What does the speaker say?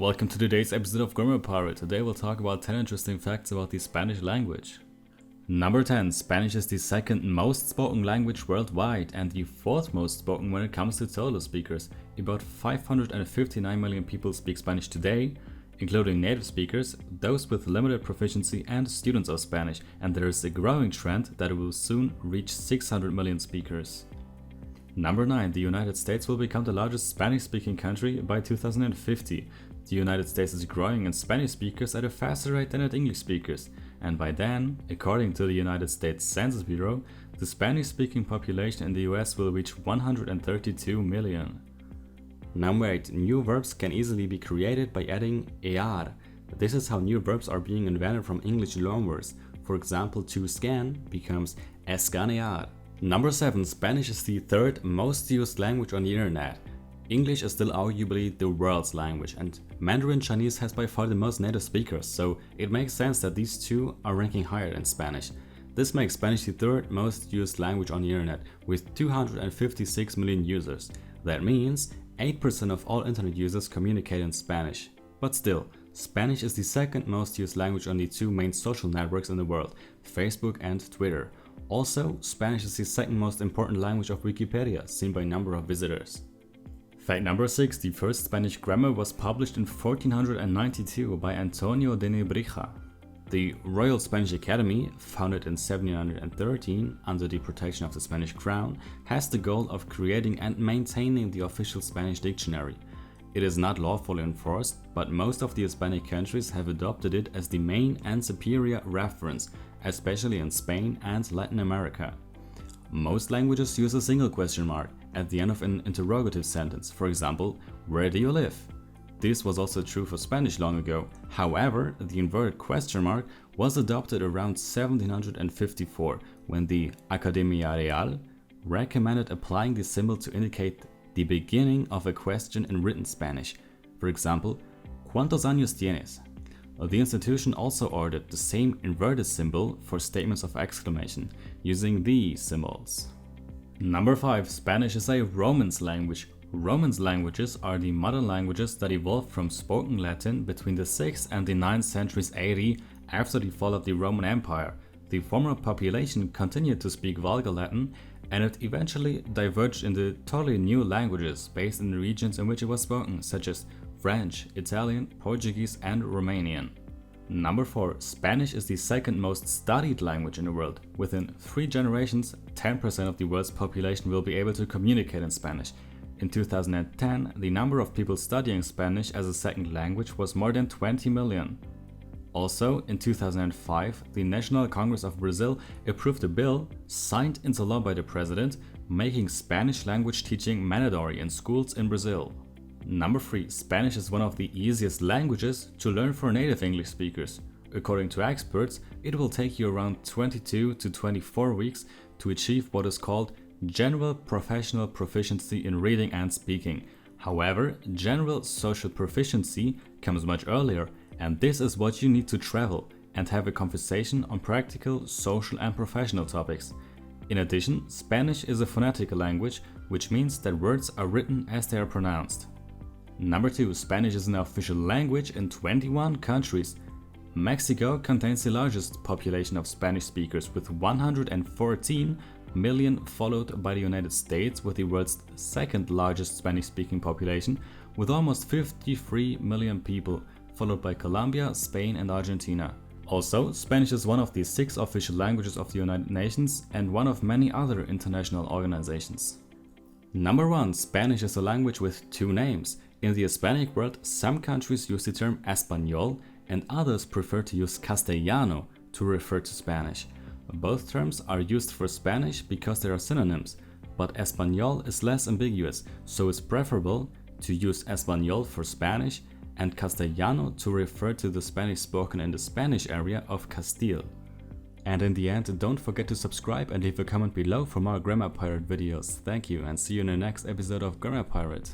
Welcome to today's episode of Grammar Pirate. Today we'll talk about 10 interesting facts about the Spanish language. Number 10. Spanish is the second most spoken language worldwide and the fourth most spoken when it comes to total speakers. About 559 million people speak Spanish today, including native speakers, those with limited proficiency and students of Spanish, and there is a growing trend that it will soon reach 600 million speakers. Number 9. The United States will become the largest Spanish-speaking country by 2050. The United States is growing in Spanish speakers at a faster rate than at English speakers, and by then, according to the United States Census Bureau, the Spanish-speaking population in the US will reach 132 million. Number 8. New verbs can easily be created by adding -ar. This is how new verbs are being invented from English loanwords. For example, to scan becomes escanear. Number 7. Spanish is the third most used language on the internet. English is still arguably the world's language, and Mandarin Chinese has by far the most native speakers, so it makes sense that these two are ranking higher than Spanish. This makes Spanish the third most used language on the internet, with 256 million users. That means 8% of all internet users communicate in Spanish. But still, Spanish is the second most used language on the two main social networks in the world, Facebook and Twitter. Also, Spanish is the second most important language of Wikipedia, seen by number of visitors. Fact number 6. The first Spanish grammar was published in 1492 by Antonio de Nebrija. The Royal Spanish Academy, founded in 1713 under the protection of the Spanish crown, has the goal of creating and maintaining the official Spanish dictionary. It is not lawfully enforced, but most of the Hispanic countries have adopted it as the main and superior reference, especially in Spain and Latin America. Most languages use a single question mark at the end of an interrogative sentence, for example, "Where do you live?" This was also true for Spanish long ago. However, the inverted question mark was adopted around 1754 when the Academia Real recommended applying the symbol to indicate the beginning of a question in written Spanish. For example, "¿Cuántos años tienes?" The institution also ordered the same inverted symbol for statements of exclamation, using these symbols. Number 5. Spanish is a Romance language. Romance languages are the modern languages that evolved from spoken Latin between the 6th and the 9th centuries AD after the fall of the Roman Empire. The former population continued to speak Vulgar Latin, and it eventually diverged into totally new languages based in the regions in which it was spoken, such as French, Italian, Portuguese, and Romanian. Number 4. Spanish is the second most studied language in the world. Within 3 generations, 10% of the world's population will be able to communicate in Spanish. In 2010, the number of people studying Spanish as a second language was more than 20 million. Also, in 2005, the National Congress of Brazil approved a bill, signed into law by the president, making Spanish language teaching mandatory in schools in Brazil. Number 3. Spanish is one of the easiest languages to learn for native English speakers. According to experts, it will take you around 22 to 24 weeks to achieve what is called general professional proficiency in reading and speaking. However, general social proficiency comes much earlier, and this is what you need to travel and have a conversation on practical, social and professional topics. In addition, Spanish is a phonetical language, which means that words are written as they are pronounced. Number 2. Spanish is an official language in 21 countries. Mexico contains the largest population of Spanish speakers with 114 million, followed by the United States with the world's second largest Spanish-speaking population with almost 53 million people, followed by Colombia, Spain and Argentina. Also, Spanish is one of the 6 official languages of the United Nations and one of many other international organizations. Number 1. Spanish is a language with 2 names. In the Hispanic world, some countries use the term Español and others prefer to use Castellano to refer to Spanish. Both terms are used for Spanish because they are synonyms, but Español is less ambiguous, so it's preferable to use Español for Spanish and Castellano to refer to the Spanish spoken in the Spanish area of Castile. And in the end, don't forget to subscribe and leave a comment below for more Grammar Pirate videos. Thank you and see you in the next episode of Grammar Pirate.